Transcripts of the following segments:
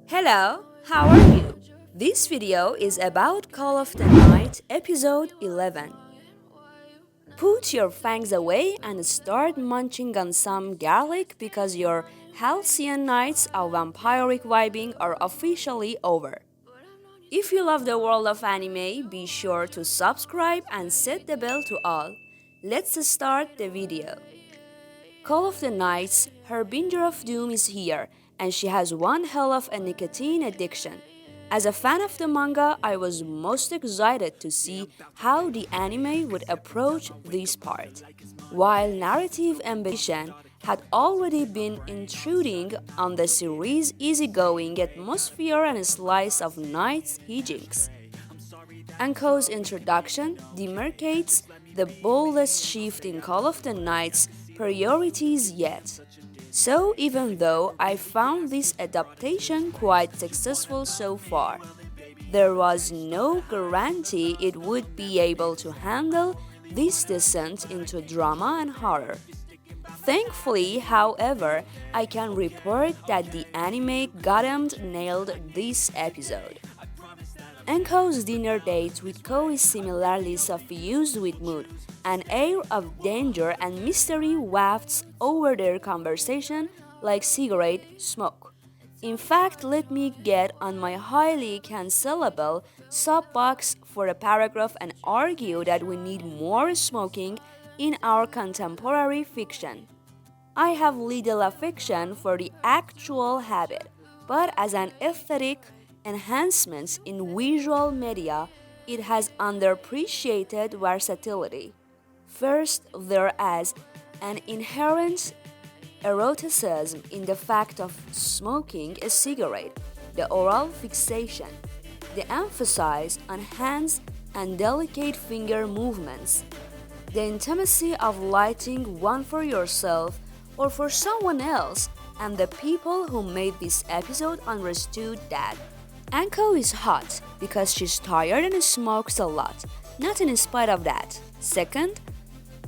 Hello, how are you? This video is about Call of the Night episode 11. Put your fangs away and start munching on some garlic because your halcyon nights of vampiric vibing are officially over. If you love the world of anime, be sure to subscribe and set the bell to all. Let's start the video. Call of the Night's Harbinger of Doom is here, and she has one hell of a nicotine addiction. As a fan of the manga, I was most excited to see how the anime would approach this part. While narrative ambition had already been intruding on the series' easygoing atmosphere and a slice of night's hijinks. Anko's introduction demarcates the boldest shift in Call of the Night's priorities yet. So even though I found this adaptation quite successful so far, there was no guarantee it would be able to handle this descent into drama and horror. Thankfully, however, I can report that the anime goddamn nailed this episode. Anko's dinner date with Ko is similarly suffused with mood. An air of danger and mystery wafts over their conversation like cigarette smoke. In fact, let me get on my highly cancelable soapbox for a paragraph and argue that we need more smoking in our contemporary fiction. I have little affection for the actual habit, but as an aesthetic enhancement in visual media, it has underappreciated versatility. First, there is an inherent eroticism in the fact of smoking a cigarette, the oral fixation, the emphasis on hands and delicate finger movements, the intimacy of lighting one for yourself or for someone else, and the people who made this episode understood that. Anko is hot because she's tired and smokes a lot, not in spite of that. Second,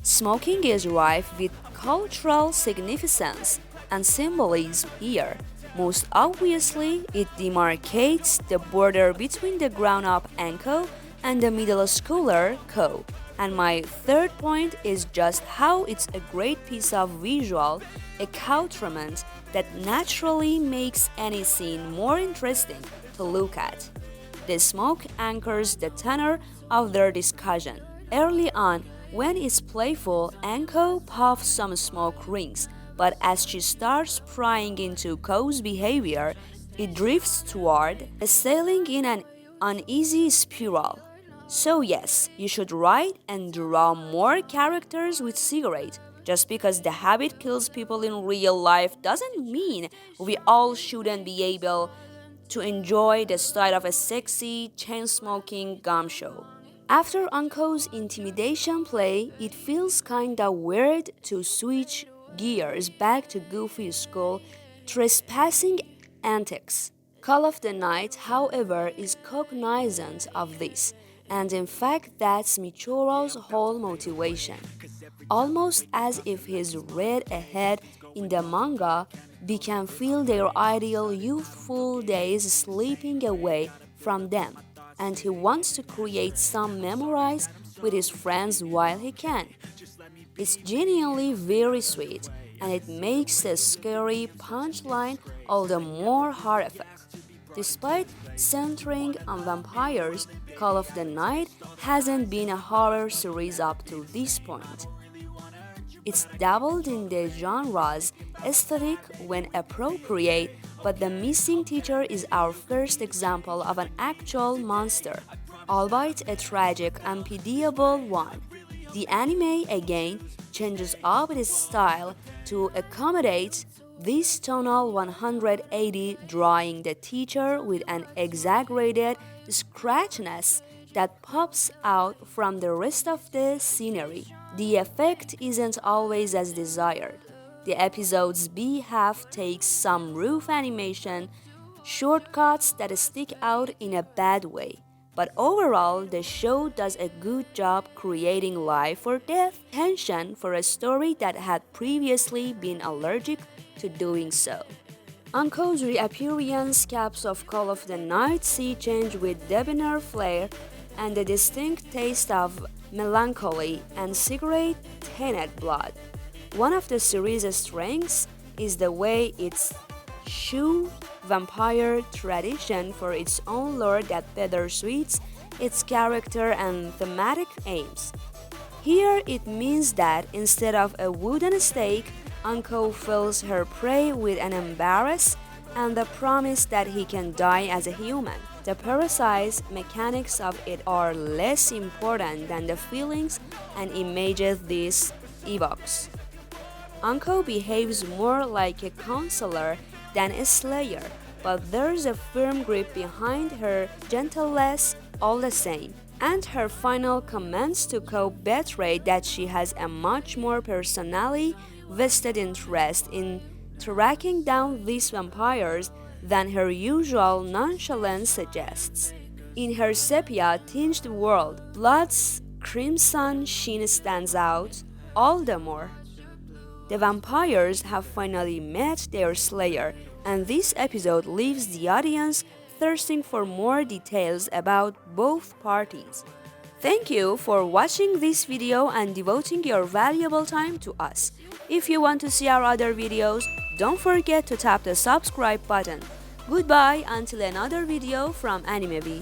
smoking is rife with cultural significance and symbolism here. Most obviously, it demarcates the border between the grown-up Anko and the middle schooler Ko. And my third point is just how it's a great piece of visual accoutrement that naturally makes any scene more interesting to look at. The smoke anchors the tenor of their discussion. Early on, when it's playful, Anko puffs some smoke rings, but as she starts prying into Ko's behavior, it drifts toward sailing in an uneasy spiral. So yes, you should write and draw more characters with cigarette. Just because the habit kills people in real life doesn't mean we all shouldn't be able to enjoy the style of a sexy, chain-smoking gum show. After Anko's intimidation play, it feels kinda weird to switch gears back to Goofy's school trespassing antics. Call of the Night, however, is cognizant of this, and in fact that's MUICHIRO's whole motivation. Almost as if he's read ahead in the manga, we can feel their ideal youthful days slipping away from them, and he wants to create some memories with his friends while he can. It's genuinely very sweet, and it makes the scary punchline all the more horrific. Despite centering on vampires, Call of the Night hasn't been a horror series up to this point. It's dabbled in the genre's aesthetic when appropriate, but the missing teacher is our first example of an actual monster, albeit a tragic and pitiable one. The anime, again, changes up its style to accommodate this tonal 180, drawing the teacher with an exaggerated scratchiness that pops out from the rest of the scenery. The effect isn't always as desired. The episode's B half takes some rough animation shortcuts that stick out in a bad way. But overall, the show does a good job creating life or death tension for a story that had previously been allergic to doing so. Anko's reappearance caps off Call of the Night sea change with debonair flair and a distinct taste of melancholy and cigarette-tainted blood. One of the series' strengths is the way its shoe vampire tradition for its own lore that better suits its character and thematic aims. Here it means that instead of a wooden stake, Anko fills her prey with an embarrass and the promise that he can die as a human. The precise mechanics of it are less important than the feelings and images this evokes. Anko behaves more like a counselor than a slayer, but there's a firm grip behind her gentleness all the same. And her final comments to Ko betray that she has a much more personally vested interest in tracking down these vampires than her usual nonchalance suggests. In her sepia-tinged world, blood's crimson sheen stands out all the more. The vampires have finally met their slayer, and this episode leaves the audience thirsting for more details about both parties. Thank you for watching this video and devoting your valuable time to us. If you want to see our other videos, don't forget to tap the subscribe button. Goodbye until another video from AnimeVid.